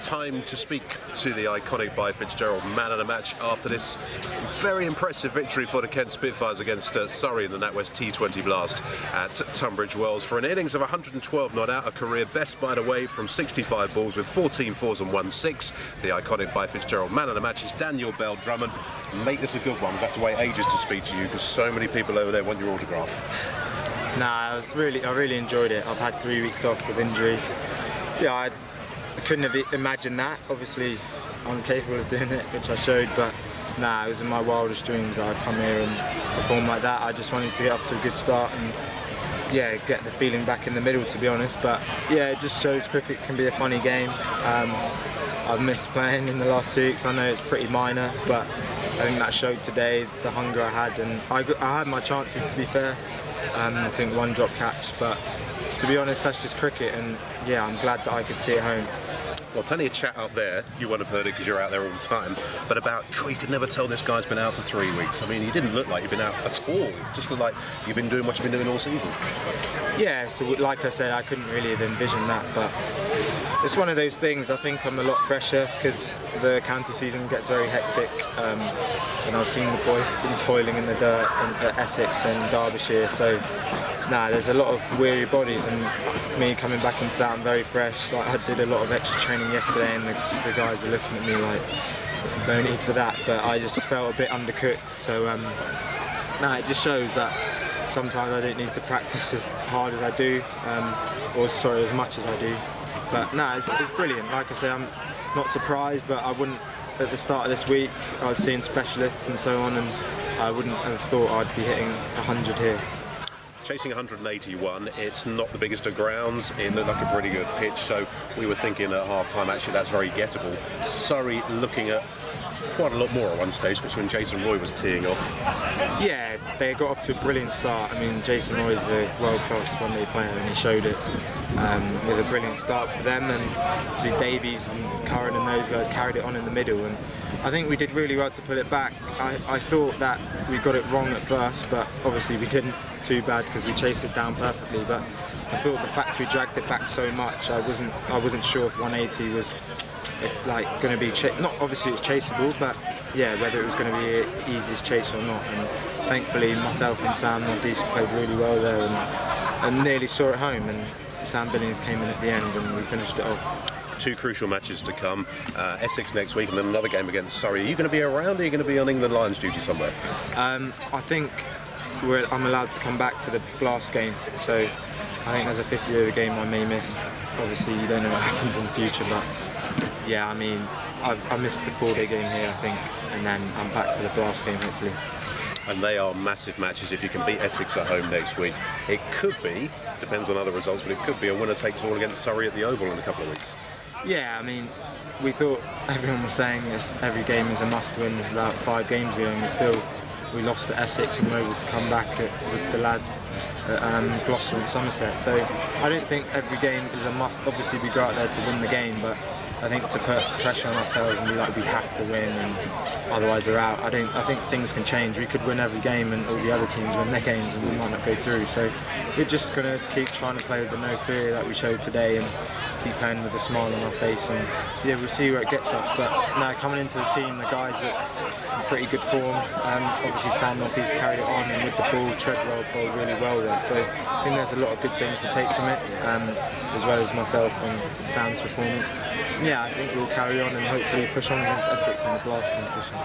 time to speak to the iconic by Fitzgerald man of the match after this very impressive victory for the Kent Spitfires against Surrey in the NatWest T20 Blast at Tunbridge Wells for an innings of 112 not out, a career best by the way from 65 balls with 14 fours and 1 6. The iconic by Fitzgerald man of the match is Daniel Bell-Drummond. Make this a good one. We've had to wait ages to speak to you because so many people over there want your autograph. Nah, I really enjoyed it. I've had 3 weeks off with injury. Yeah, I couldn't have imagined that. Obviously, I'm capable of doing it, which I showed, but nah, it was in my wildest dreams that I'd come here and perform like that. I just wanted to get off to a good start and yeah, get the feeling back in the middle, to be honest. But yeah, it just shows cricket can be a funny game. I've missed playing in the last 2 weeks. I know it's pretty minor, but I think that showed today the hunger I had, and I had my chances, to be fair. I think one drop catch, but to be honest, that's just cricket, and yeah, I'm glad that I could see it home. Well, plenty of chat up there. You won't have heard it because you're out there all the time. But about, you could never tell this guy's been out for 3 weeks. I mean, you didn't look like you've been out at all. It just looked like you've been doing what you've been doing all season. Yeah, so like I said, I couldn't really have envisioned that, but it's one of those things. I think I'm a lot fresher because the county season gets very hectic, and I've seen the boys been toiling in the dirt at Essex and Derbyshire, so nah, there's a lot of weary bodies, and me coming back into that, I'm very fresh. Like, I did a lot of extra training yesterday, and the guys were looking at me like, no need for that, but I just felt a bit undercooked. So nah, it just shows that sometimes I don't need to practice as hard as I do, or sorry, as much as I do. But nah, it's brilliant. Like I say, I'm not surprised, but I wouldn't, at the start of this week, I was seeing specialists and so on, and I wouldn't have thought I'd be hitting 100 here. Chasing 181, it's not the biggest of grounds. It looked like a pretty good pitch, so we were thinking at half-time, actually, that's very gettable. Surrey looking at quite a lot more at one stage, which when Jason Roy was teeing off. Yeah, they got off to a brilliant start. I mean, Jason Roy is a world-class one-day player, and he showed it with a brilliant start for them. And obviously Davies and Curran and those guys carried it on in the middle, and I think we did really well to pull it back. I thought that we got it wrong at first, but obviously we didn't too bad because we chased it down perfectly. But I thought the fact we dragged it back so much, I wasn't sure if 180 was like going to be not obviously it's chaseable, but yeah, whether it was going to be the easiest chase or not. And thankfully myself and Sam Northeast played really well there and nearly saw it home, and Sam Billings came in at the end and we finished it off. 2 crucial matches to come, Essex next week and then another game against Surrey. Are you going to be around, or are you going to be on England Lions duty somewhere? I think I'm allowed to come back to the Blast game, so I think there's a 50 over game I may miss. Obviously you don't know what happens in the future, but yeah, I mean, I missed the 4-day game here, I think, and then I'm back for the Blast game hopefully. And they are massive matches. If you can beat Essex at home next week, it could be, depends on other results, but it could be a winner takes all against Surrey at the Oval in a couple of weeks. Yeah, I mean, we thought, everyone was saying every game is a must-win about 5 games ago, and we lost to Essex and were able to come back with the lads at Gloucester and Somerset. So I don't think every game is a must. Obviously we go out there to win the game, but I think to put pressure on ourselves and be like we have to win and otherwise we're out, I think things can change. We could win every game and all the other teams win their games and we might not go through. So we're just going to keep trying to play with the no fear that we showed today and keep playing with a smile on our face, and yeah, we'll see where it gets us. But now coming into the team, the guys look in pretty good form. Obviously Sam Northeast carried it on, and with the ball, Treadwell bowled really well there. So I think there's a lot of good things to take from it, as well as myself and Sam's performance. Yeah, I think we'll carry on and hopefully push on against Essex in the Blast competition.